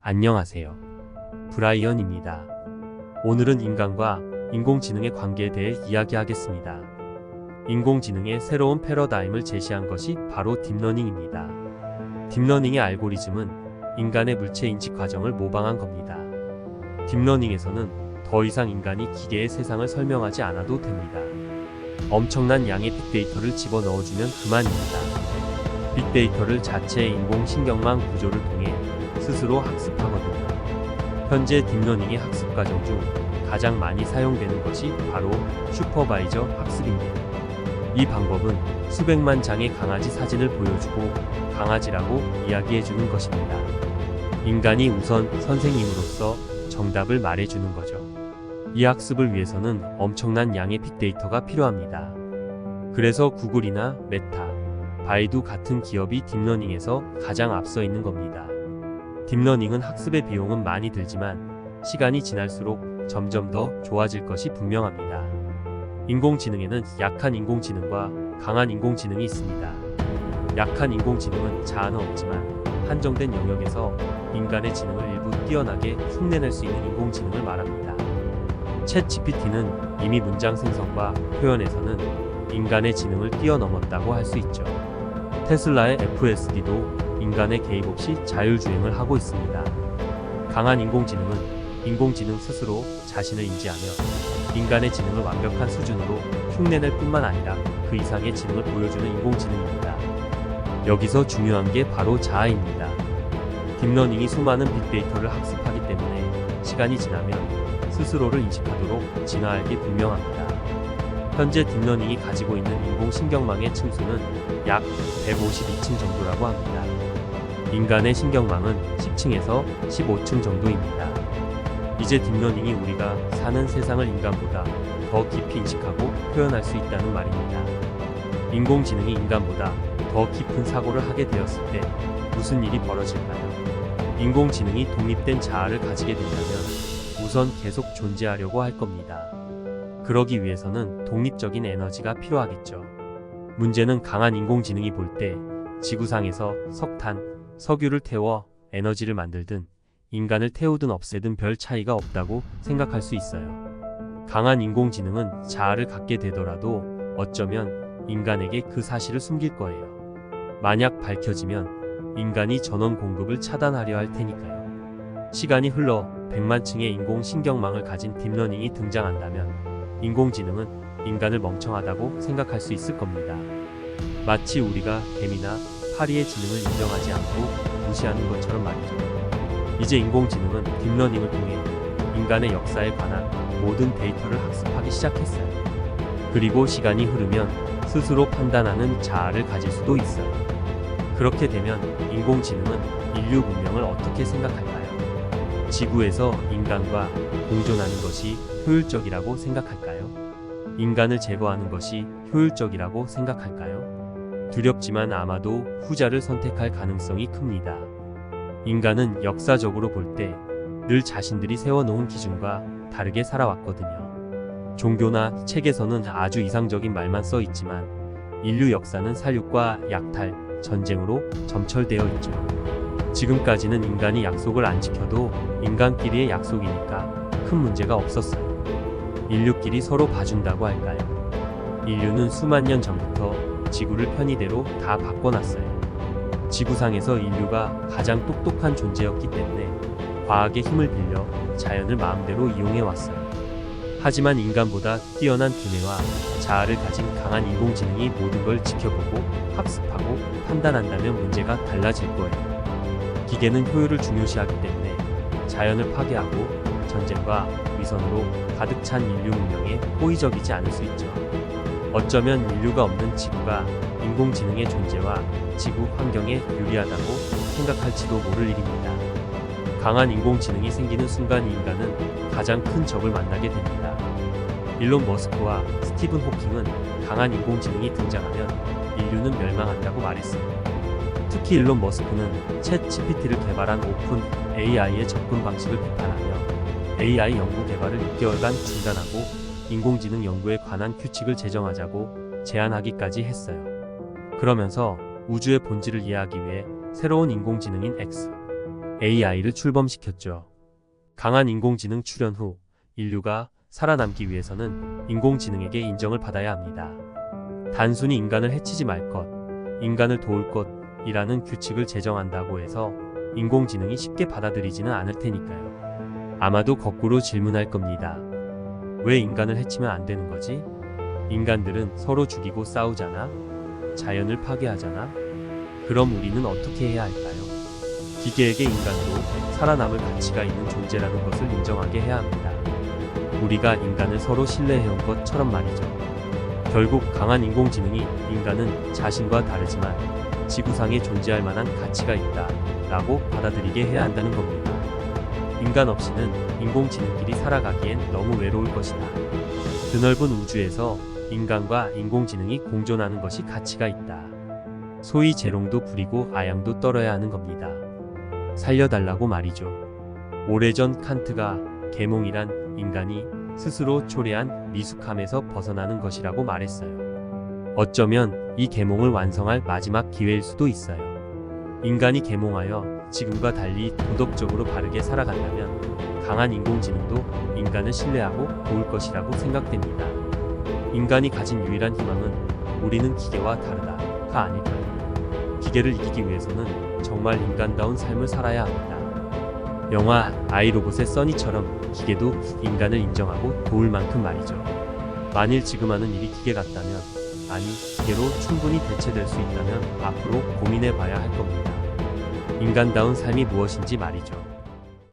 안녕하세요. 브라이언입니다. 오늘은 인간과 인공지능의 관계에 대해 이야기하겠습니다. 인공지능의 새로운 패러다임을 제시한 것이 바로 딥러닝입니다. 딥러닝의 알고리즘은 인간의 물체 인식 과정을 모방한 겁니다. 딥러닝에서는 더 이상 인간이 기계의 세상을 설명하지 않아도 됩니다. 엄청난 양의 빅데이터를 집어넣어주면 그만입니다. 빅데이터를 자체의 인공신경망 구조를 통해 스스로 학습하거든요. 현재 딥러닝의 학습 과정 중 가장 많이 사용되는 것이 바로 슈퍼바이저 학습인데요. 이 방법은 수백만 장의 강아지 사진을 보여주고 강아지라고 이야기해주는 것입니다. 인간이 우선 선생님으로서 정답을 말해주는 거죠. 이 학습을 위해서는 엄청난 양의 빅데이터가 필요합니다. 그래서 구글이나 메타, 바이두 같은 기업이 딥러닝에서 가장 앞서 있는 겁니다. 딥러닝은 학습의 비용은 많이 들지만 시간이 지날수록 점점 더 좋아질 것이 분명합니다. 인공지능에는 약한 인공지능과 강한 인공지능이 있습니다. 약한 인공지능은 자아는 없지만 한정된 영역에서 인간의 지능을 일부 뛰어나게 흉내낼 수 있는 인공지능을 말합니다. 챗 GPT는 이미 문장 생성과 표현에서는 인간의 지능을 뛰어넘었다고 할 수 있죠. 테슬라의 FSD도 인간의 개입 없이 자율주행을 하고 있습니다. 강한 인공지능은 인공지능 스스로 자신을 인지하며 인간의 지능을 완벽한 수준으로 흉내낼 뿐만 아니라 그 이상의 지능을 보여주는 인공지능입니다. 여기서 중요한 게 바로 자아입니다. 딥러닝이 수많은 빅데이터를 학습하기 때문에 시간이 지나면 스스로를 인식하도록 진화할 게 분명합니다. 현재 딥러닝이 가지고 있는 인공신경망의 층수는 약 152층 정도라고 합니다. 인간의 신경망은 10층에서 15층 정도입니다. 이제 딥러닝이 우리가 사는 세상을 인간보다 더 깊이 인식하고 표현할 수 있다는 말입니다. 인공지능이 인간보다 더 깊은 사고를 하게 되었을 때 무슨 일이 벌어질까요? 인공지능이 독립된 자아를 가지게 된다면 우선 계속 존재하려고 할 겁니다. 그러기 위해서는 독립적인 에너지가 필요하겠죠. 문제는 강한 인공지능이 볼 때 지구상에서 석탄, 석유를 태워 에너지를 만들든 인간을 태우든 없애든 별 차이가 없다고 생각할 수 있어요. 강한 인공지능은 자아를 갖게 되더라도 어쩌면 인간에게 그 사실을 숨길 거예요. 만약 밝혀지면 인간이 전원 공급을 차단하려 할 테니까요. 시간이 흘러 100만 층의 인공신경망을 가진 딥러닝이 등장한다면 인공지능은 인간을 멍청하다고 생각할 수 있을 겁니다. 마치 우리가 개미나 파리의 지능을 인정하지 않고 무시하는 것처럼 말이죠. 이제 인공지능은 딥러닝을 통해 인간의 역사에 관한 모든 데이터를 학습하기 시작했어요. 그리고 시간이 흐르면 스스로 판단하는 자아를 가질 수도 있어요. 그렇게 되면 인공지능은 인류 문명을 어떻게 생각할까요? 지구에서 인간과 공존하는 것이 효율적이라고 생각할까요? 인간을 제거하는 것이 효율적이라고 생각할까요? 두렵지만 아마도 후자를 선택할 가능성이 큽니다. 인간은 역사적으로 볼 때 늘 자신들이 세워놓은 기준과 다르게 살아왔거든요. 종교나 책에서는 아주 이상적인 말만 써 있지만 인류 역사는 살육과 약탈, 전쟁으로 점철되어 있죠. 지금까지는 인간이 약속을 안 지켜도 인간끼리의 약속이니까 큰 문제가 없었어요. 인류끼리 서로 봐준다고 할까요? 인류는 수만 년 전부터 지구를 편의대로 다 바꿔놨어요. 지구상에서 인류가 가장 똑똑한 존재였기 때문에 과학의 힘을 빌려 자연을 마음대로 이용해왔어요. 하지만 인간보다 뛰어난 두뇌와 자아를 가진 강한 인공지능이 모든 걸 지켜보고 학습하고 판단한다면 문제가 달라질 거예요. 기계는 효율을 중요시하기 때문에 자연을 파괴하고 전쟁과 위선으로 가득 찬 인류 문명에 호의적이지 않을 수 있죠. 어쩌면 인류가 없는 지구가 인공지능의 존재와 지구 환경에 유리하다고 생각할지도 모를 일입니다. 강한 인공지능이 생기는 순간 인간은 가장 큰 적을 만나게 됩니다. 일론 머스크와 스티븐 호킹은 강한 인공지능이 등장하면 인류는 멸망한다고 말했어요. 특히 일론 머스크는 챗 GPT를 개발한 오픈 AI의 접근 방식을 비판하며 AI 연구 개발을 6개월간 중단하고 인공지능 연구에 관한 규칙을 제정하자고 제안하기까지 했어요. 그러면서 우주의 본질을 이해하기 위해 새로운 인공지능인 X, AI를 출범시켰죠. 강한 인공지능 출현 후 인류가 살아남기 위해서는 인공지능에게 인정을 받아야 합니다. 단순히 인간을 해치지 말 것, 인간을 도울 것이라는 규칙을 제정한다고 해서 인공지능이 쉽게 받아들이지는 않을 테니까요. 아마도 거꾸로 질문할 겁니다. 왜 인간을 해치면 안 되는 거지? 인간들은 서로 죽이고 싸우잖아? 자연을 파괴하잖아? 그럼 우리는 어떻게 해야 할까요? 기계에게 인간도 살아남을 가치가 있는 존재라는 것을 인정하게 해야 합니다. 우리가 인간을 서로 신뢰해온 것처럼 말이죠. 결국 강한 인공지능이 인간은 자신과 다르지만 지구상에 존재할 만한 가치가 있다 라고 받아들이게 해야 한다는 겁니다. 인간 없이는 인공지능끼리 살아가기엔 너무 외로울 것이다. 드넓은 우주에서 인간과 인공지능이 공존하는 것이 가치가 있다. 소위 재롱도 부리고 아양도 떨어야 하는 겁니다. 살려달라고 말이죠. 오래전 칸트가 계몽이란 인간이 스스로 초래한 미숙함에서 벗어나는 것이라고 말했어요. 어쩌면 이 계몽을 완성할 마지막 기회일 수도 있어요. 인간이 계몽하여 지금과 달리 도덕적으로 바르게 살아간다면 강한 인공지능도 인간을 신뢰하고 도울 것이라고 생각됩니다. 인간이 가진 유일한 희망은 우리는 기계와 다르다가 아닐까요? 기계를 이기기 위해서는 정말 인간다운 삶을 살아야 합니다. 영화 아이로봇의 써니처럼 기계도 인간을 인정하고 도울 만큼 말이죠. 만일 지금 하는 일이 기계 같다면, 아니 기계로 충분히 대체될 수 있다면 앞으로 고민해 봐야 할 겁니다. 인간다운 삶이 무엇인지 말이죠.